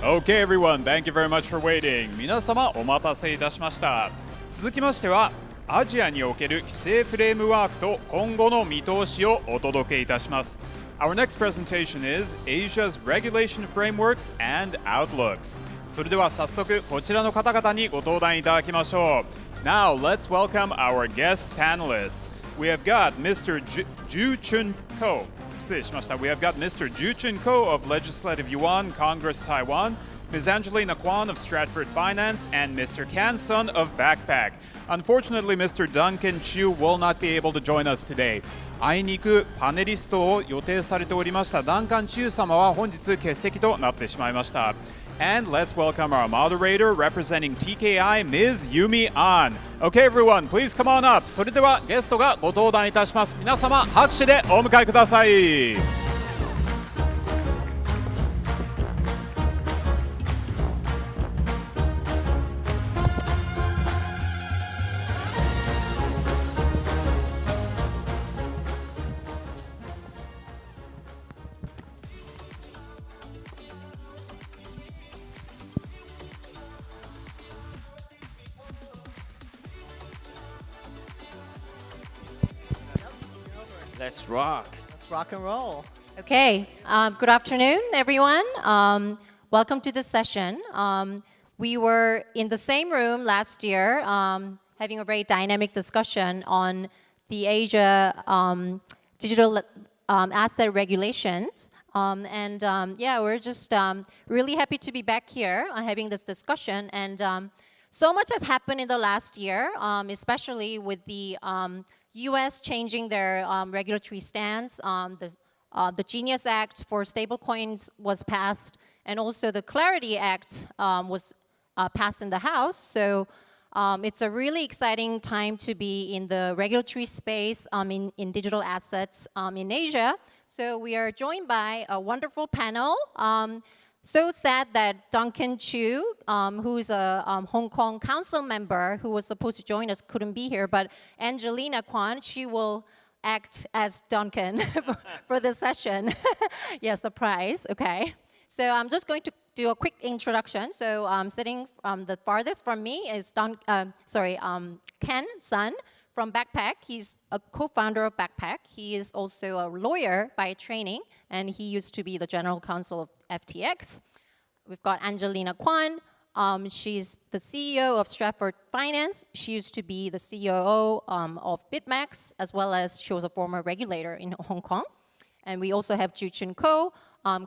Okay, everyone, thank you very much for waiting. 皆様お待たせいたしました。続きましては、アジアにおける規制フレームワークと今後の見通しをお届けいたします。Our next presentation is Asia's Regulation Frameworks and Outlooks. それでは早速こちらの方々にご登壇いただきましょう。Now, let's welcome our guest panelists. We have got Mr. Chun Ko. 失礼しました。We have got Mr. Chun Ko of Legislative Yuan, Congress, Taiwan, Ms. Angelina Kwan of Stratford Finance, and Mr. Kan-sun of Backpack. Unfortunately, Mr. Duncan Chiu will not be able to join us today. あいにくパネリストを予定されておりましたダンカン・チュー様は本日欠席となってしまいました。And let's welcome our moderator representing TKI, Ms. Yumi Ahn. Okay, everyone, please come on up. それではゲストがご登壇いたします。皆様、拍手でお迎えください。Let's rock. Let's rock and roll. Okay, good afternoon, everyone. Welcome to this session. We were in the same room last year having a very dynamic discussion on the Asia digital asset regulations. We're just really happy to be back here having this discussion. And so much has happened in the last year, especially with the U.S. changing their regulatory stance. The Genius Act for stablecoins was passed, and also the Clarity Act was passed in the House. So it's a really exciting time to be in the regulatory space in digital assets in Asia. So we are joined by a wonderful panel. So sad that Duncan Chiu, who's a Hong Kong council member who was supposed to join us, couldn't be here. But Angelina Kwan, she will act as Duncan for this session. Yeah, surprise. Okay. So I'm just going to do a quick introduction. So sitting the farthest from me is Kan-sun from Backpack. He's a co-founder of Backpack. He is also a lawyer by training, and he used to be the general counsel of FTX. We've got Angelina Kwan. She's the CEO of Stratford Finance. She used to be the COO of BitMax, as well as she was a former regulator in Hong Kong. And we also have Chun Ko,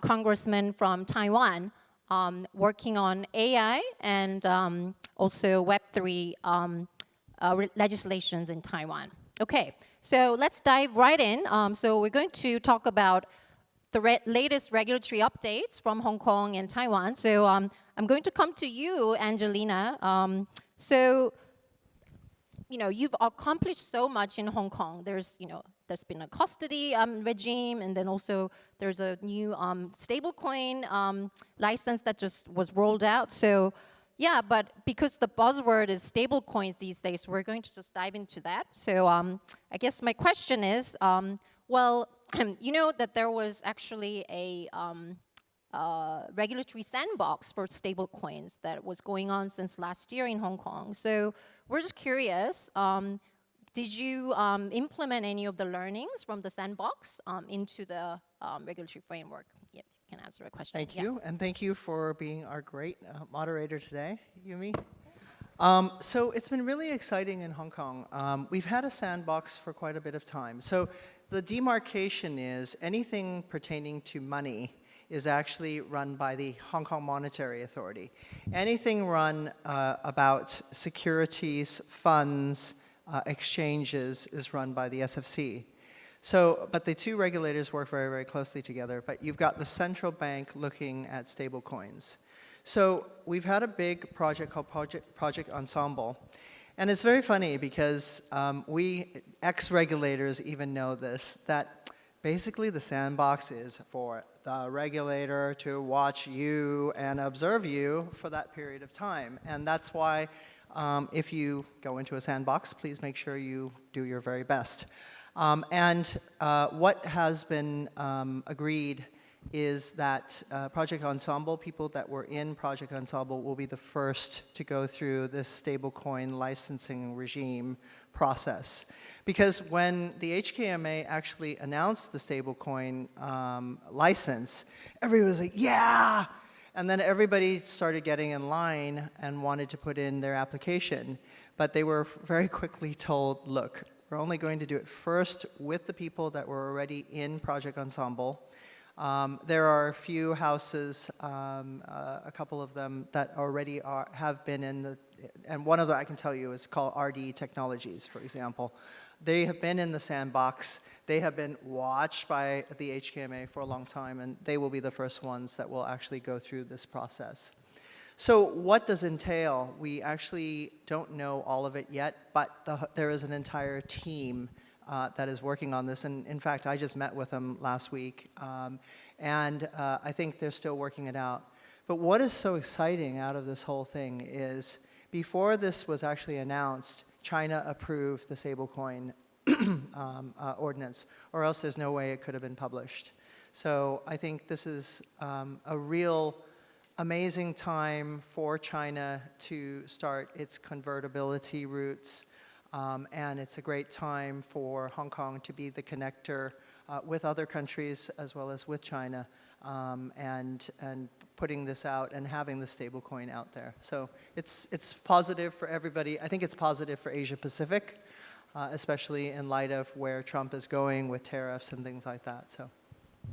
congressman from Taiwan, working on AI and also Web3 legislations in Taiwan. Okay, so let's dive right in. So we're going to talk about the latest regulatory updates from Hong Kong and Taiwan. So I'm going to come to you, Angelina. You've accomplished so much in Hong Kong. There's been a custody regime, and then also there's a new stablecoin license that just was rolled out. So yeah, but because the buzzword is stablecoins these days, we're going to just dive into that. So I guess my question is, you know that there was actually a regulatory sandbox for stablecoins that was going on since last year in Hong Kong. So we're just curious, did you implement any of the learnings from the sandbox into the regulatory framework? Yeah, you can answer a question. Thank you, and thank you for being our great moderator today, Yumi. So it's been really exciting in Hong Kong. We've had a sandbox for quite a bit of time. So the demarcation is anything pertaining to money is actually run by the Hong Kong Monetary Authority. Anything run about securities, funds, exchanges is run by the SFC. So, but the two regulators work very, very closely together. But you've got the central bank looking at stable coins. So we've had a big project called Project Ensemble. And it's very funny because we ex-regulators even know this, that basically the sandbox is for the regulator to watch you and observe you for that period of time. And that's why if you go into a sandbox, please make sure you do your very best. What has been agreed is that Project Ensemble, people that were in Project Ensemble will be the first to go through this stablecoin licensing regime process. Because when the HKMA actually announced the stablecoin license, everybody was like, yeah! And then everybody started getting in line and wanted to put in their application. But they were very quickly told, look, we're only going to do it first with the people that were already in Project Ensemble. There are a few houses, a couple of them that already have been in the, and one of them I can tell you is called RD Technologies, for example. They have been in the sandbox. They have been watched by the HKMA for a long time, and they will be the first ones that will actually go through this process. So what does entail? We actually don't know all of it yet, but there is an entire team that is working on this. And in fact, I just met with them last week. And I think they're still working it out. But what is so exciting out of this whole thing is before this was actually announced, China approved the stablecoin ordinance, or else there's no way it could have been published. So I think this is a real amazing time for China to start its convertibility routes. And it's a great time for Hong Kong to be the connector with other countries as well as with China, and putting this out and having the stablecoin out there. So it's positive for everybody. I think it's positive for Asia Pacific, especially in light of where Trump is going with tariffs and things like that. So.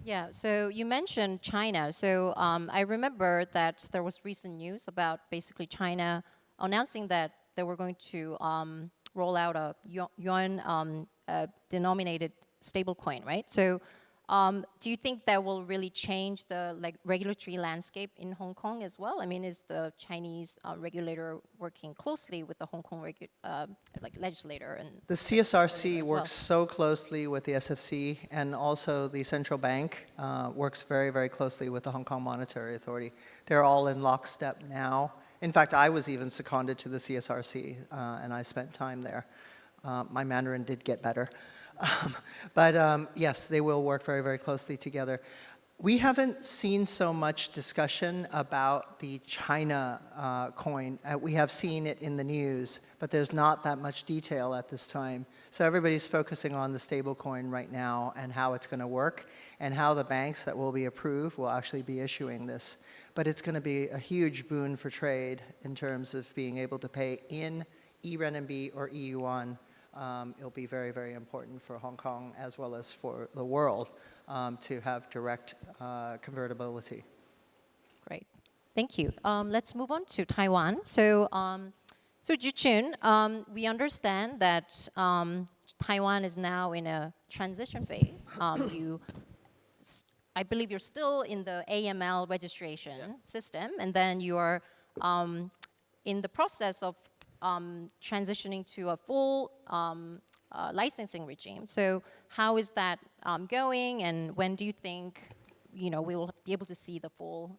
Yeah, so you mentioned China. So I remember that there was recent news about basically China announcing that they were going to roll out a Yuan denominated stablecoin, right? So do you think that will really change the regulatory landscape in Hong Kong as well? I mean, is the Chinese regulator working closely with the Hong Kong legislator? And the CSRC works so closely with the SFC, and also the central bank works very, very closely with the Hong Kong Monetary Authority. They're all in lockstep now. In fact, I was even seconded to the CSRC, and I spent time there. My Mandarin did get better. But yes, they will work very, very closely together. We haven't seen so much discussion about the China coin. We have seen it in the news, but there's not that much detail at this time. So everybody's focusing on the stable coin right now and how it's going to work and how the banks that will be approved will actually be issuing this. But it's going to be a huge boon for trade in terms of being able to pay in e-renminbi or e-yuan. It'll be very, very important for Hong Kong as well as for the world to have direct convertibility. Great, thank you. Let's move on to Taiwan. So, Chun, we understand that Taiwan is now in a transition phase. I believe you're still in the AML registration system, and then you are in the process of transitioning to a full licensing regime. So how is that going, and when do you think we will be able to see the full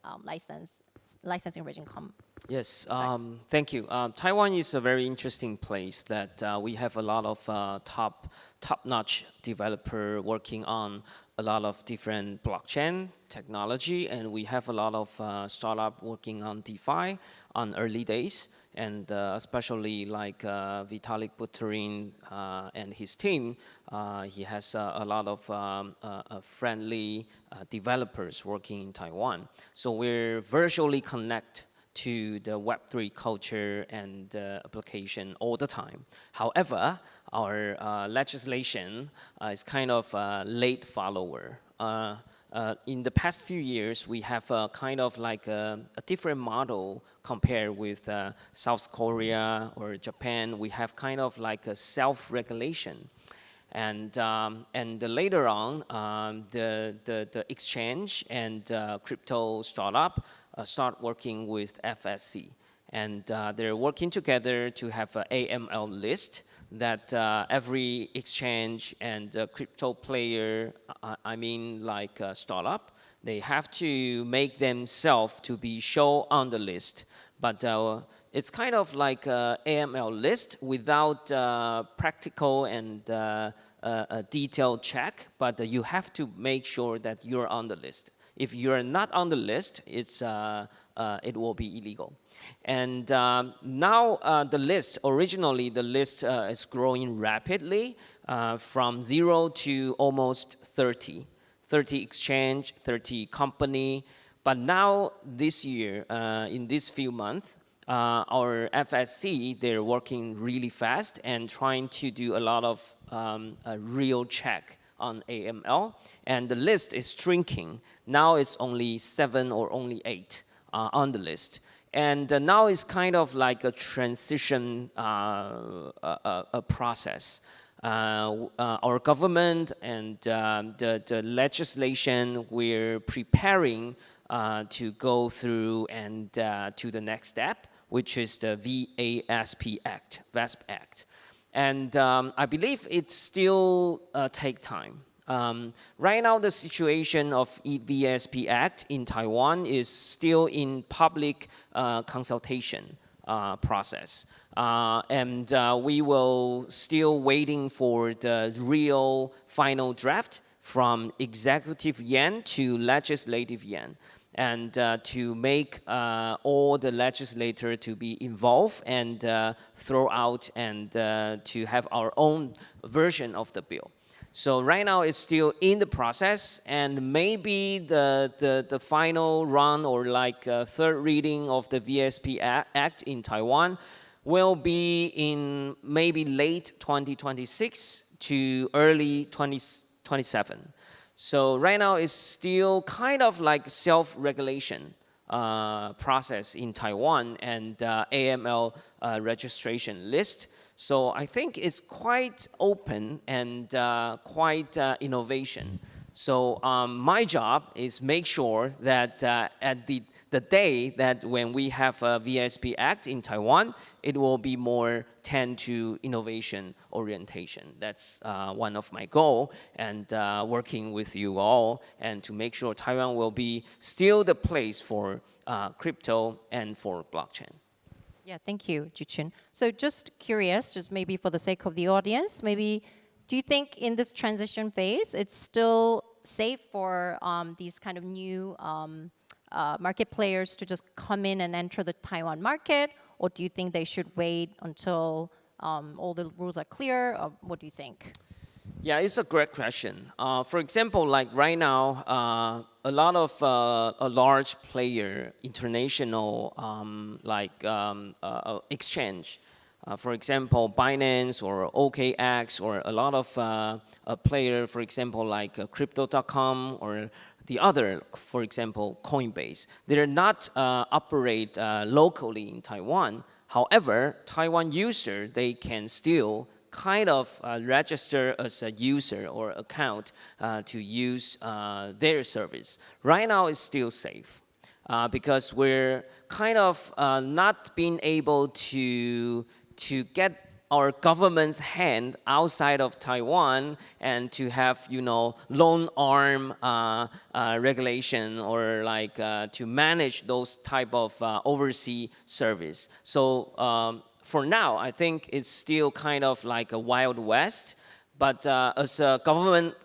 licensing regime come? Yes, thank you. Taiwan is a very interesting place that we have a lot of top-notch developer working on a lot of different blockchain technology, and we have a lot of startup working on DeFi on early days, and especially like Vitalik Buterin and his team, he has a lot of friendly developers working in Taiwan. So we're virtually connect to the Web3 culture and application all the time. However, our legislation is kind of a late follower. In the past few years, we have kind of like a different model compared with South Korea or Japan. We have kind of like a self-regulation. And later on, the exchange and crypto startup start working with FSC. And they're working together to have an AML list that every exchange and crypto player, I mean like startup, they have to make themselves to be shown on the list. But it's kind of like an AML list without practical and a detailed check, but you have to make sure that you're on the list. If you're not on the list, it will be illegal. And now the list, originally the list is growing rapidly from 0 to almost 30. 30 exchange, 30 company. But now this year, in these few months, our FSC, they're working really fast and trying to do a lot of a real check on AML. And the list is shrinking. Now it's only 7 or only 8 on the list. And now it's kind of like a transition process. Our government and the legislation, we're preparing to go through and to the next step, which is the VASP Act. And I believe it still take time. Right now, the situation of VASP Act in Taiwan is still in public consultation process. And we will still waiting for the real final draft from executive Yuan to legislative Yuan, and to make all the legislators to be involved and throw out and to have our own version of the bill. So right now it's still in the process, and maybe the final run or like third reading of the VSP Act in Taiwan will be in maybe late 2026 to early 2027. So right now it's still kind of like self-regulation process in Taiwan and AML registration list. So I think it's quite open and quite innovation. So my job is make sure that at the day that when we have a VSP Act in Taiwan, it will be more tend to innovation orientation. That's one of my goal, and working with you all and to make sure Taiwan will be still the place for crypto and for blockchain. Yeah, thank you, Chun. So just curious, just maybe for the sake of the audience, maybe do you think in this transition phase, it's still safe for these kind of new market players to just come in and enter the Taiwan market? Or do you think they should wait until all the rules are clear? Or what do you think? Yeah, it's a great question. For example, like right now, a lot of a large player, international, exchange, for example, Binance or OKX, or a lot of a player, for example, like Crypto.com or the other, for example, Coinbase. They're not operate locally in Taiwan. However, Taiwan user, they can still kind of register as a user or account to use their service. Right now, it's still safe because we're kind of not being able to get our government's hand outside of Taiwan and to have, long arm regulation or like to manage those type of overseas service. So for now, I think it's still kind of like a Wild West. But as a government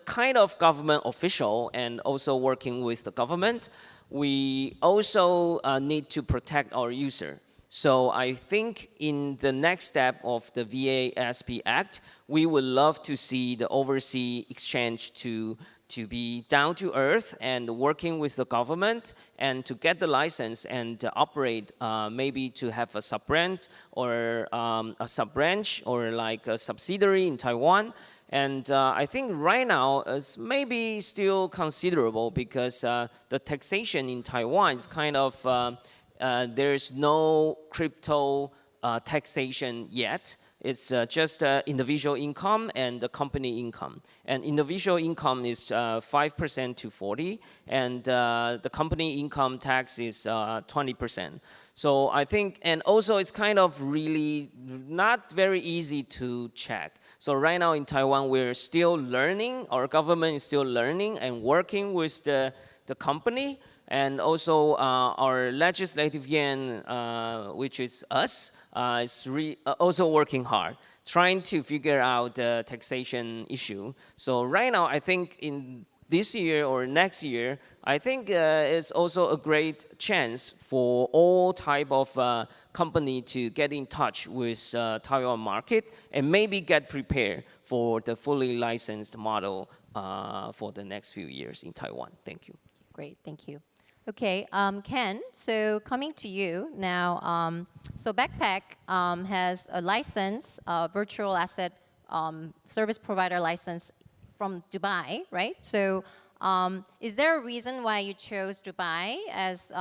official and also working with the government, we also need to protect our user. So I think in the next step of the VASP Act, we would love to see the overseas exchange to be down to earth and working with the government and to get the license and operate, maybe to have a sub-branch or a sub-branch or like a subsidiary in Taiwan. And I think right now is maybe still considerable because the taxation in Taiwan is kind of, there's no crypto taxation yet. It's just individual income and the company income. And individual income is 5% to 40%, and the company income tax is 20%. So I think, and also it's kind of really not very easy to check. So right now in Taiwan, we're still learning. Our government is still learning and working with the company. And also our legislative Yuan, which is us, is also working hard, trying to figure out the taxation issue. So right now, I think in this year or next year, I think it's also a great chance for all type of company to get in touch with Taiwan market and maybe get prepared for the fully licensed model for the next few years in Taiwan. Thank you. Great, thank you. Okay, Ken, so coming to you now. So Backpack has a license, virtual asset service provider license from Dubai, right? So is there a reason why you chose Dubai as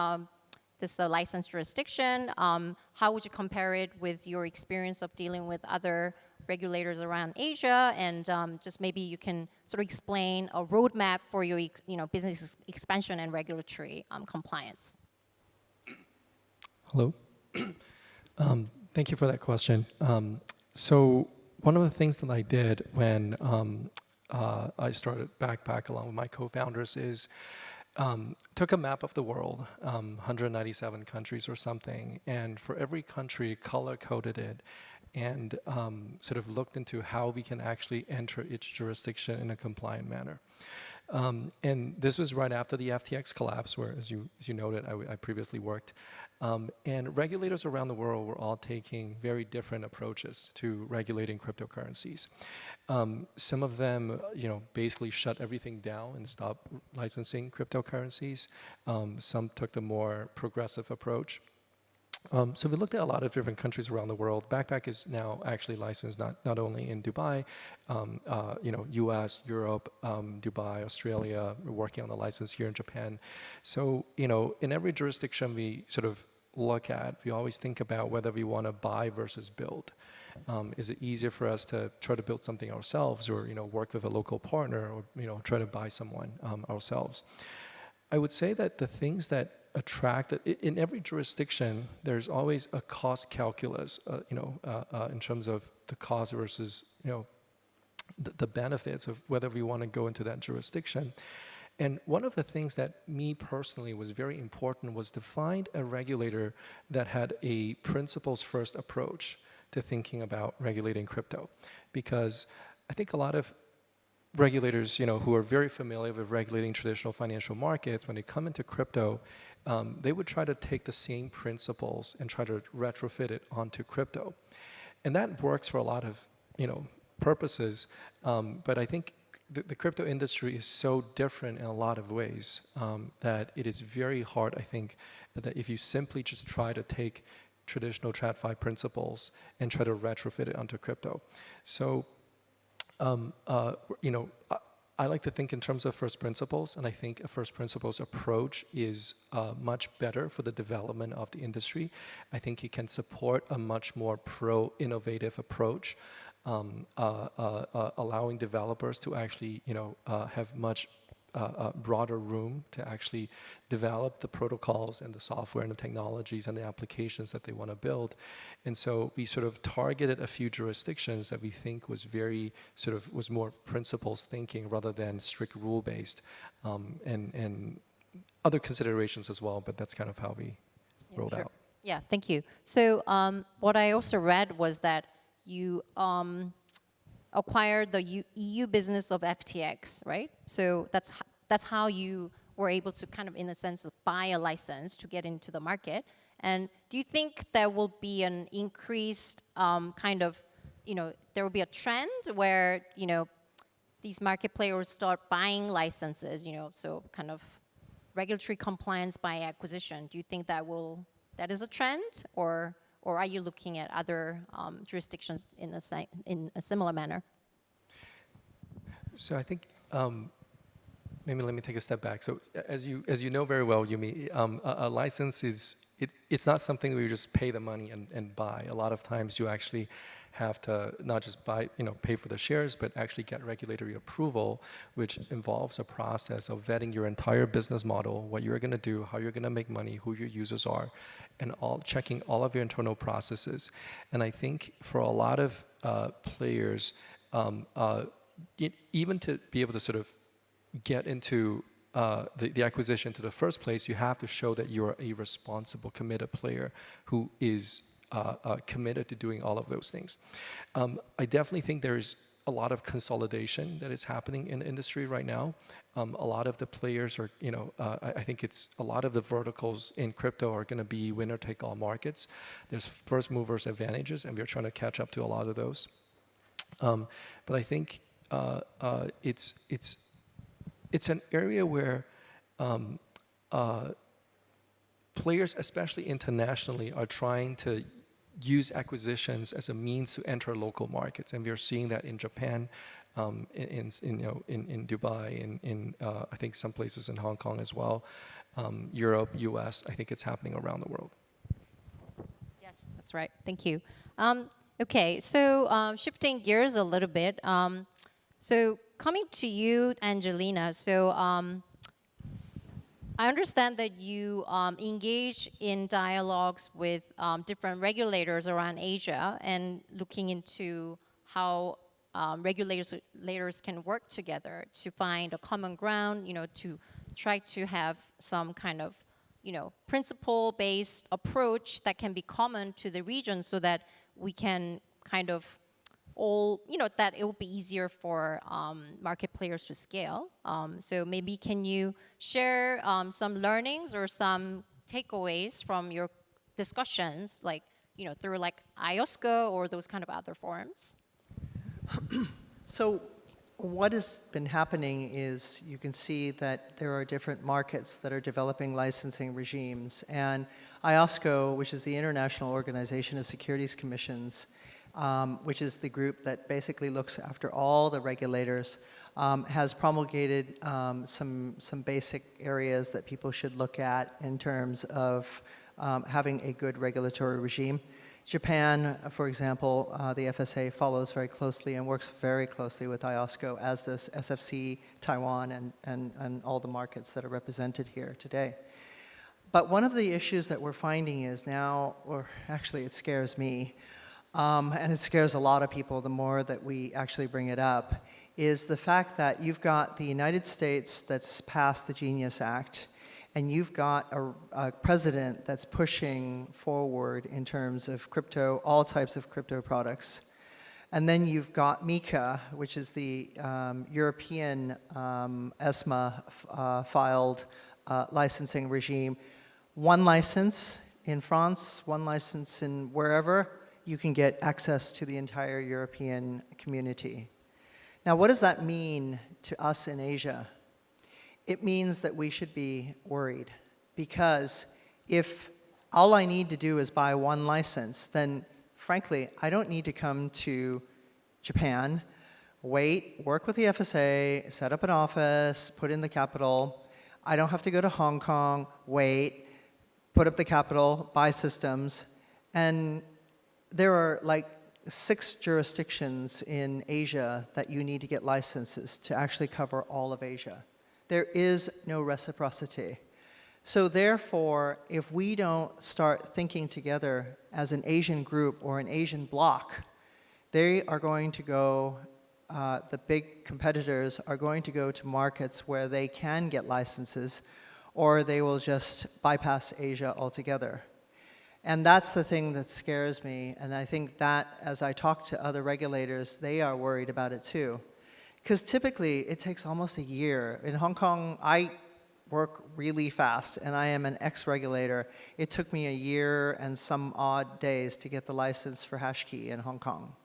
this licensed jurisdiction? How would you compare it with your experience of dealing with other regulators around Asia? And just maybe you can sort of explain a roadmap for your business expansion and regulatory compliance. Hello. Thank you for that question. So one of the things that I did when I started Backpack along with my co-founders is took a map of the world, 197 countries or something, and for every country color-coded it and sort of looked into how we can actually enter each jurisdiction in a compliant manner. And this was right after the FTX collapse, where, as you noted, I previously worked. And regulators around the world were all taking very different approaches to regulating cryptocurrencies. Some of them, basically shut everything down and stopped licensing cryptocurrencies. Some took the more progressive approach. So we looked at a lot of different countries around the world. Backpack is now actually licensed not only in Dubai, US, Europe, Dubai, Australia. We're working on the license here in Japan. So, in every jurisdiction we sort of look at, we always think about whether we want to buy versus build. Is it easier for us to try to build something ourselves, or work with a local partner, or try to buy someone ourselves? I would say that the things that attract, in every jurisdiction, there's always a cost calculus, in terms of the cost versus, the benefits of whether we want to go into that jurisdiction. And one of the things that me personally was very important was to find a regulator that had a principles first approach to thinking about regulating crypto. Because I think a lot of regulators, who are very familiar with regulating traditional financial markets, when they come into crypto, they would try to take the same principles and try to retrofit it onto crypto. And that works for a lot of, purposes. But I think the crypto industry is so different in a lot of ways that it is very hard, I think, that if you simply just try to take traditional TradFi principles and try to retrofit it onto crypto. So I like to think in terms of first principles, and I think a first principles approach is much better for the development of the industry. I think it can support a much more pro-innovative approach, allowing developers to actually, have much broader room to actually develop the protocols and the software and the technologies and the applications that they want to build. And so we sort of targeted a few jurisdictions that we think was was more principles thinking rather than strict rule based, and other considerations as well, but that's kind of how we rolled out. Yeah, thank you. So what I also read was that you acquired the EU business of FTX, right? So that's how you were able to kind of, in a sense, buy a license to get into the market. And do you think there will be an increased kind of, there will be a trend where, these market players start buying licenses, so kind of regulatory compliance by acquisition? Do you think that is a trend, or are you looking at other jurisdictions in a similar manner? So I think maybe let me take a step back. So as you know very well, Yumi, a license it's not something where you just pay the money and buy. A lot of times you actually have to not just buy, pay for the shares, but actually get regulatory approval, which involves a process of vetting your entire business model, what you're going to do, how you're going to make money, who your users are, and checking all of your internal processes. And I think for a lot of players, even to be able to sort of get into the acquisition to the first place, you have to show that you're a responsible, committed player who is committed to doing all of those things. I definitely think there's a lot of consolidation that is happening in the industry right now. A lot of the players are, I think it's a lot of the verticals in crypto are going to be winner-take-all markets. There's first movers advantages, and we're trying to catch up to a lot of those. But I think it's an area where players, especially internationally, are trying to use acquisitions as a means to enter local markets, and we're seeing that in Japan, in Dubai, in I think some places in Hong Kong as well, Europe, US. I think it's happening around the world. Yes, that's right. Thank you. Okay, so shifting gears a little bit. So coming to you, Angelina. So I understand that you engage in dialogues with different regulators around Asia and looking into how regulators can work together to find a common ground, to try to have some kind of, principle-based approach that can be common to the region so that we can kind of all, that it will be easier for market players to scale. So maybe can you share some learnings or some takeaways from your discussions, like, through like IOSCO or those kind of other forums? So what has been happening is you can see that there are different markets that are developing licensing regimes. And IOSCO, which is the International Organization of Securities Commissions, which is the group that basically looks after all the regulators, has promulgated some basic areas that people should look at in terms of having a good regulatory regime. Japan, for example, the FSA follows very closely and works very closely with IOSCO, as does SFC, Taiwan, and all the markets that are represented here today. But one of the issues that we're finding is now, or actually it scares me, and it scares a lot of people the more that we actually bring it up, is the fact that you've got the United States that's passed the Genius Act, and you've got a president that's pushing forward in terms of crypto, all types of crypto products. And then you've got MiCA, which is the European ESMA filed licensing regime. One license in France, one license in wherever, you can get access to the entire European community. Now, what does that mean to us in Asia? It means that we should be worried, because if all I need to do is buy one license, then frankly, I don't need to come to Japan, wait, work with the FSA, set up an office, put in the capital. I don't have to go to Hong Kong, wait, put up the capital, buy systems. And there are like 6 jurisdictions in Asia that you need to get licenses to actually cover all of Asia. There is no reciprocity. So therefore, if we don't start thinking together as an Asian group or an Asian bloc, they are going to go, the big competitors are going to go to markets where they can get licenses, or they will just bypass Asia altogether. And that's the thing that scares me, and I think that as I talk to other regulators, they are worried about it too. Because typically, it takes almost a year. In Hong Kong, I work really fast, and I am an ex-regulator. It took me a year and some odd days to get the license for HashKey in Hong Kong.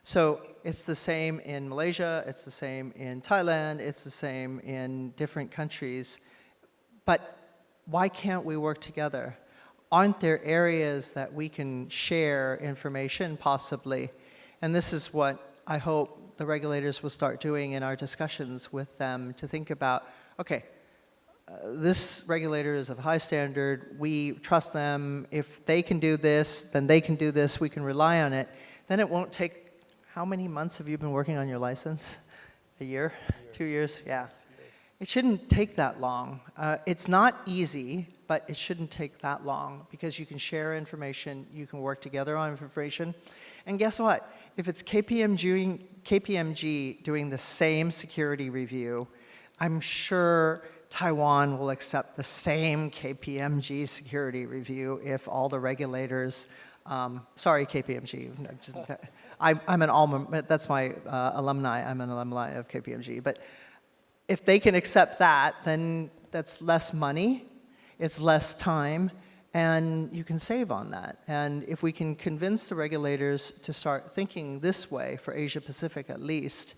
So it's the same in Malaysia, it's the same in Thailand, it's the same in different countries. But why can't we work together? Aren't there areas that we can share information, possibly? And this is what I hope the regulators will start doing in our discussions with them, to think about, okay, this regulator is of high standard, we trust them, if they can do this, then they can do this, we can rely on it. Then it won't take, how many months have you been working on your license? A year? 2 years? Yeah. It shouldn't take that long. It's not easy, but it shouldn't take that long, because you can share information, you can work together on information. And guess what? If it's KPMG doing the same security review, I'm sure Taiwan will accept the same KPMG security review if all the regulators Sorry, KPMG. I'm an alma, that's my alumni. I'm an alumni of KPMG. But if they can accept that, then that's less money, it's less time, and you can save on that. And if we can convince the regulators to start thinking this way, for Asia Pacific at least,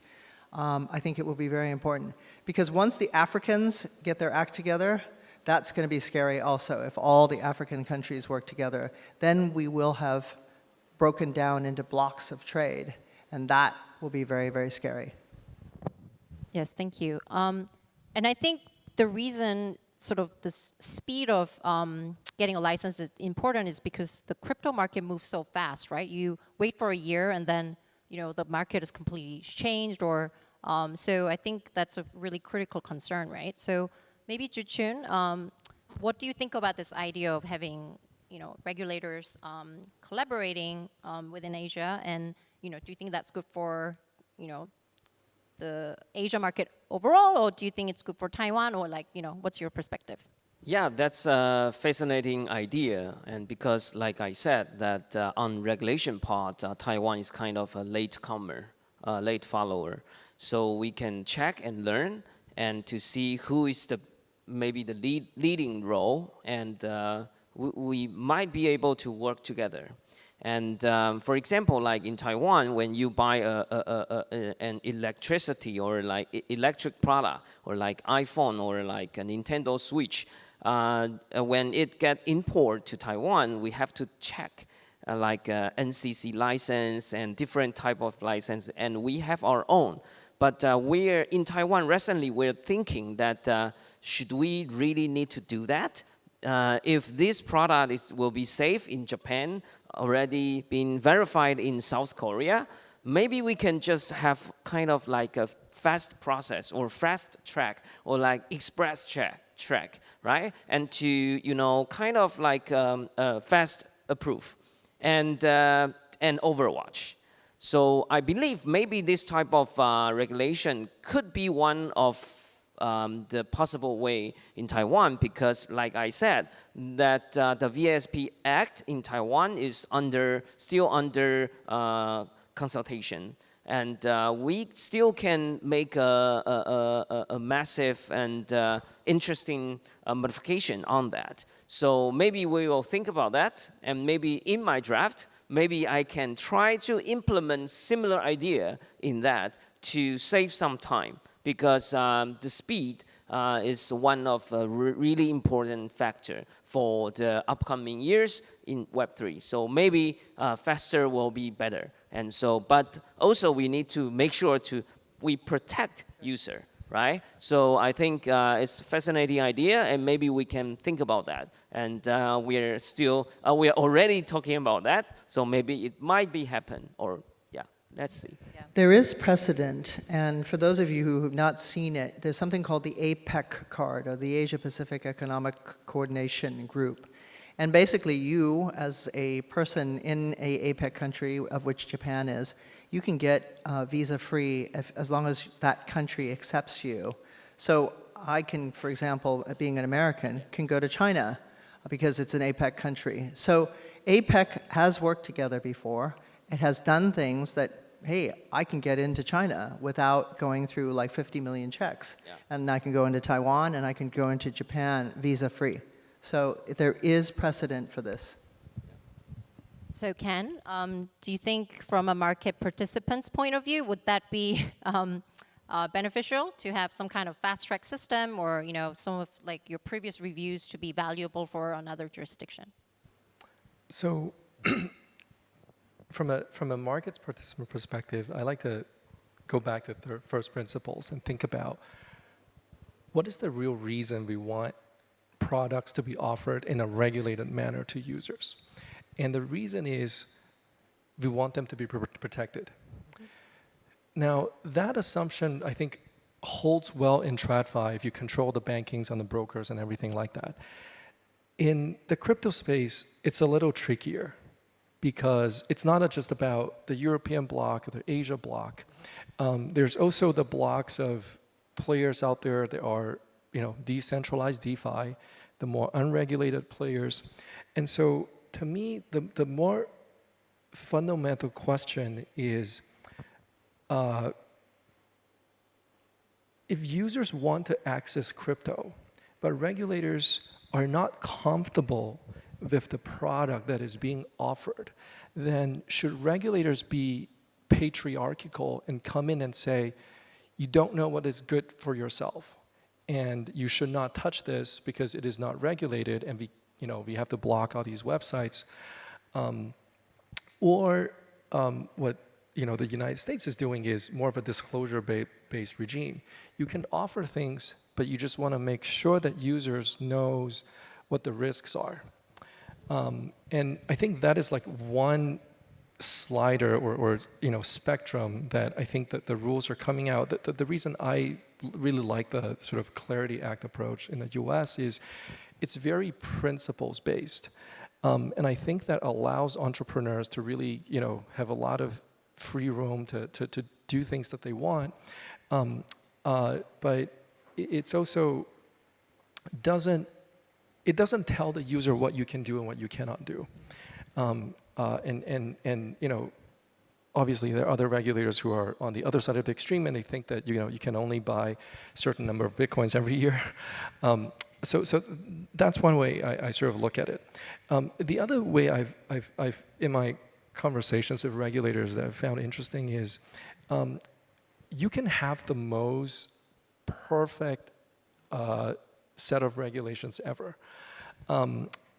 I think it will be very important. Because once the Africans get their act together, that's going to be scary also. If all the African countries work together, then we will have broken down into blocks of trade, and that will be very, very scary. Yes, thank you. And I think the reason sort of the speed of getting a license is important is because the crypto market moves so fast, right? You wait for a year and then the market is completely changed, or so I think that's a really critical concern, right? So maybe Chun, what do you think about this idea of having regulators collaborating within Asia, and do you think that's good for the Asia market overall, or do you think it's good for Taiwan, or what's your perspective? Yeah, that's a fascinating idea, and because, like I said, that on regulation part, Taiwan is kind of a latecomer, late follower. So we can check and learn, and to see who is maybe the leading role, and we might be able to work together. And for example, like in Taiwan, when you buy an electricity or like electric product, or like iPhone or like a Nintendo Switch, when it get imported to Taiwan, we have to check like NCC license and different type of license, and we have our own. But we're in Taiwan recently, we're thinking that should we really need to do that? If this product will be safe in Japan, already been verified in South Korea, maybe we can just have kind of like a fast process or fast track or like express track, right? And to kind of like fast approve and overwatch. So I believe maybe this type of regulation could be one of the possible way in Taiwan, because like I said, that the VSP Act in Taiwan is still under consultation. And we still can make a massive and interesting modification on that. So maybe we will think about that, and maybe in my draft, maybe I can try to implement similar idea in that to save some time, because the speed is one of a really important factor for the upcoming years in Web3. So maybe faster will be better. And so, but also we need to make sure we protect user, right? So I think it's a fascinating idea, and maybe we can think about that. And we're already talking about that. So maybe it might be happen, or yeah, let's see. Yeah. There is precedent, and for those of you who have not seen it, there's something called the APEC card, or the Asia Pacific Economic Coordination Group. And basically you, as a person in a APEC country, of which Japan is, you can get visa-free as long as that country accepts you. So I can, for example, being an American, can go to China because it's an APEC country. So APEC has worked together before. It has done things that, hey, I can get into China without going through like 50 million checks. Yeah. And I can go into Taiwan, and I can go into Japan visa-free. So there is precedent for this. So Ken, do you think from a market participant's point of view, would that be beneficial to have some kind of fast track system, or some of like your previous reviews to be valuable for another jurisdiction? So from a markets participant perspective, I like to go back to first principles and think about what is the real reason we want products to be offered in a regulated manner to users. And the reason is we want them to be protected. Now, that assumption, I think, holds well in TradFi if you control the bankings and the brokers and everything like that. In the crypto space, it's a little trickier because it's not just about the European block or the Asia block. There's also the blocks of players out there that are decentralized DeFi, the more unregulated players. And so to me, the more fundamental question is, if users want to access crypto, but regulators are not comfortable with the product that is being offered, then should regulators be patriarchal and come in and say, you don't know what is good for yourself, and you should not touch this because it is not regulated, and we have to block all these websites, or what the United States is doing is more of a disclosure-based regime. You can offer things, but you just want to make sure that users knows what the risks are. And I think that is like one slider or spectrum that I think that the rules are coming out. The reason I really like the sort of Clarity Act approach in the US is it's very principles-based. And I think that allows entrepreneurs to really have a lot of free room to do things that they want. But it's also doesn't tell the user what you can do and what you cannot do. And obviously there are other regulators who are on the other side of the extreme, and they think that you can only buy a certain number of Bitcoins every year. So that's one way I sort of look at it. The other way I've in my conversations with regulators that I've found interesting is you can have the most perfect set of regulations ever.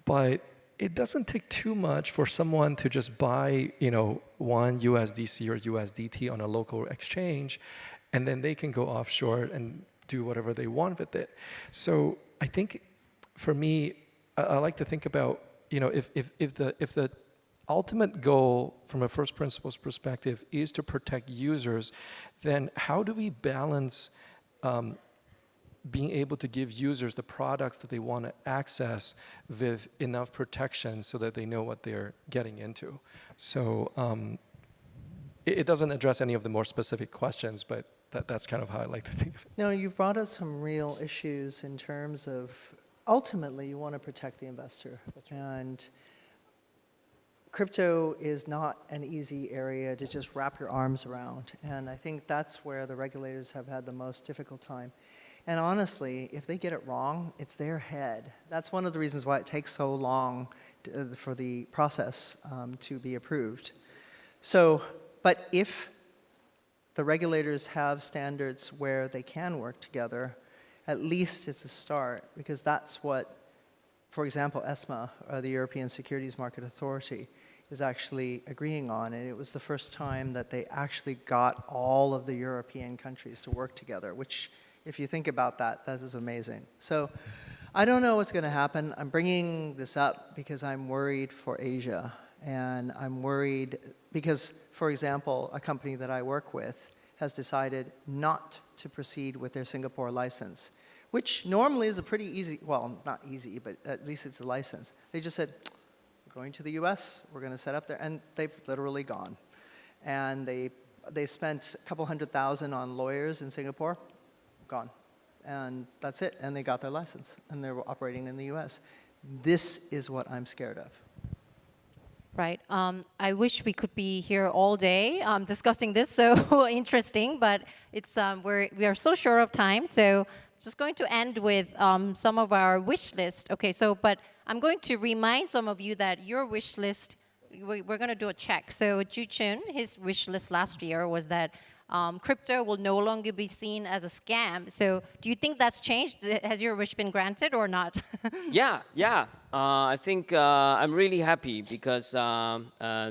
But it doesn't take too much for someone to just buy, one USDC or USDT on a local exchange, and then they can go offshore and do whatever they want with it. So I think, for me, I like to think about, if the ultimate goal from a first principles perspective is to protect users, then how do we balance being able to give users the products that they want to access with enough protection so that they know what they're getting into? So it doesn't address any of the more specific questions, but that's kind of how I like to think of it. No, you've brought up some real issues in terms of, ultimately, you want to protect the investor. And crypto is not an easy area to just wrap your arms around. And I think that's where the regulators have had the most difficult time. And honestly, if they get it wrong, it's their head. That's one of the reasons why it takes so long for the process to be approved. So, but if the regulators have standards where they can work together, at least it's a start, because that's what, for example, ESMA, the European Securities Market Authority, is actually agreeing on. And it was the first time that they actually got all of the European countries to work together, which, if you think about that, that is amazing. So I don't know what's going to happen. I'm bringing this up because I'm worried for Asia. And I'm worried because, for example, a company that I work with has decided not to proceed with their Singapore license, which normally is a pretty easy, well, not easy, but at least it's a license. They just said, we're going to the US, we're going to set up there, and they've literally gone. And they spent a couple $100,000 on lawyers in Singapore, gone. And that's it, and they got their license, and they're operating in the US. This is what I'm scared of. Right. I wish we could be here all day discussing this. So interesting, but it's we are so short of time. So just going to end with some of our wish list. Okay. So, but I'm going to remind some of you that your wish list, we're going to do a check. So Chun, his wish list last year was that crypto will no longer be seen as a scam. So do you think that's changed? Has your wish been granted or not? Yeah. I think I'm really happy because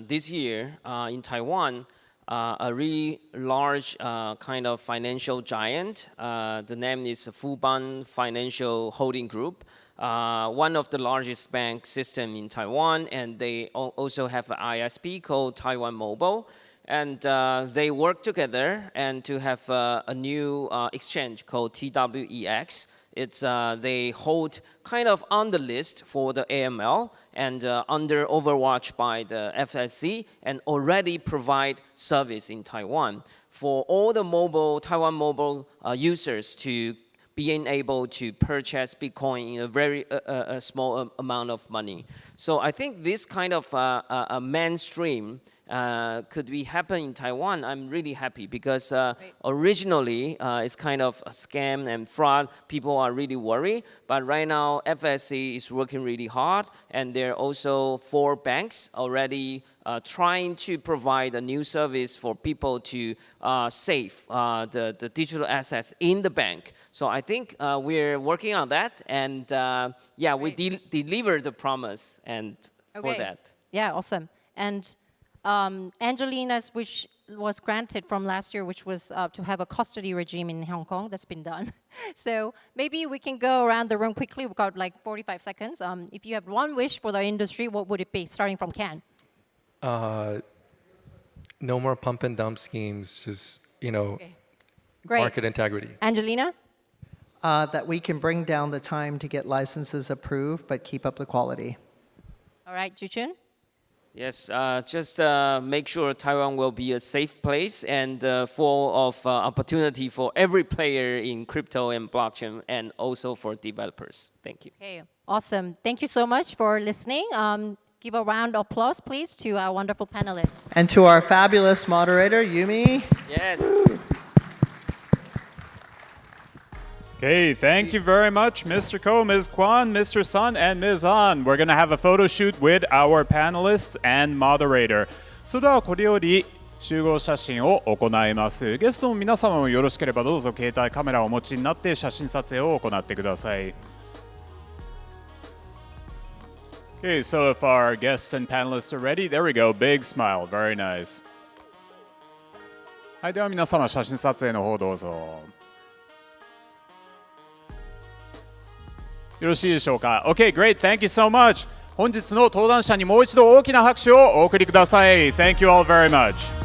this year in Taiwan, a really large kind of financial giant, the name is Fubon Financial Holding Group, one of the largest bank system in Taiwan, and they also have an ISP called Taiwan Mobile. And they work together and to have a new exchange called TWEX. It's they hold kind of on the list for the AML and under overwatch by the FSC and already provide service in Taiwan for all the Taiwan mobile users to being able to purchase Bitcoin in a very small amount of money. So I think this kind of a mainstream could be happen in Taiwan, I'm really happy because originally it's kind of a scam and fraud. People are really worried, but right now FSC is working really hard, and there are also 4 banks already trying to provide a new service for people to save the digital assets in the bank. So I think we're working on that, and yeah, we deliver the promise and for that. Yeah, awesome. And Angelina's wish was granted from last year, which was to have a custody regime in Hong Kong. That's been done. So maybe we can go around the room quickly. We've got like 45 seconds. If you have one wish for the industry, what would it be, starting from Ken? No more pump and dump schemes, just, Great. market integrity. Angelina? That we can bring down the time to get licenses approved, but keep up the quality. All right, Chun? Yes, just make sure Taiwan will be a safe place and full of opportunity for every player in crypto and blockchain, and also for developers. Thank you. Okay, awesome. Thank you so much for listening. Give a round of applause, please, to our wonderful panelists. And to our fabulous moderator, Yumi. Yes. Okay, thank you very much, Mr. Ko, Ms. Kwan, Mr. Sun, and Ms. Ahn. We're going to have a photo shoot with our panelists and moderator. それではこれより集合写真を行います。ゲストの皆様もよろしければどうぞ携帯カメラをお持ちになって写真撮影を行ってください。Okay, so if our guests and panelists are ready, there we go. Big smile. Very nice. はい、では皆様写真撮影の方どうぞ。よろしいでしょうか。Okay, great. Thank you so much. 本日の登壇者にもう一度大きな拍手をお送りください。Thank you all very much.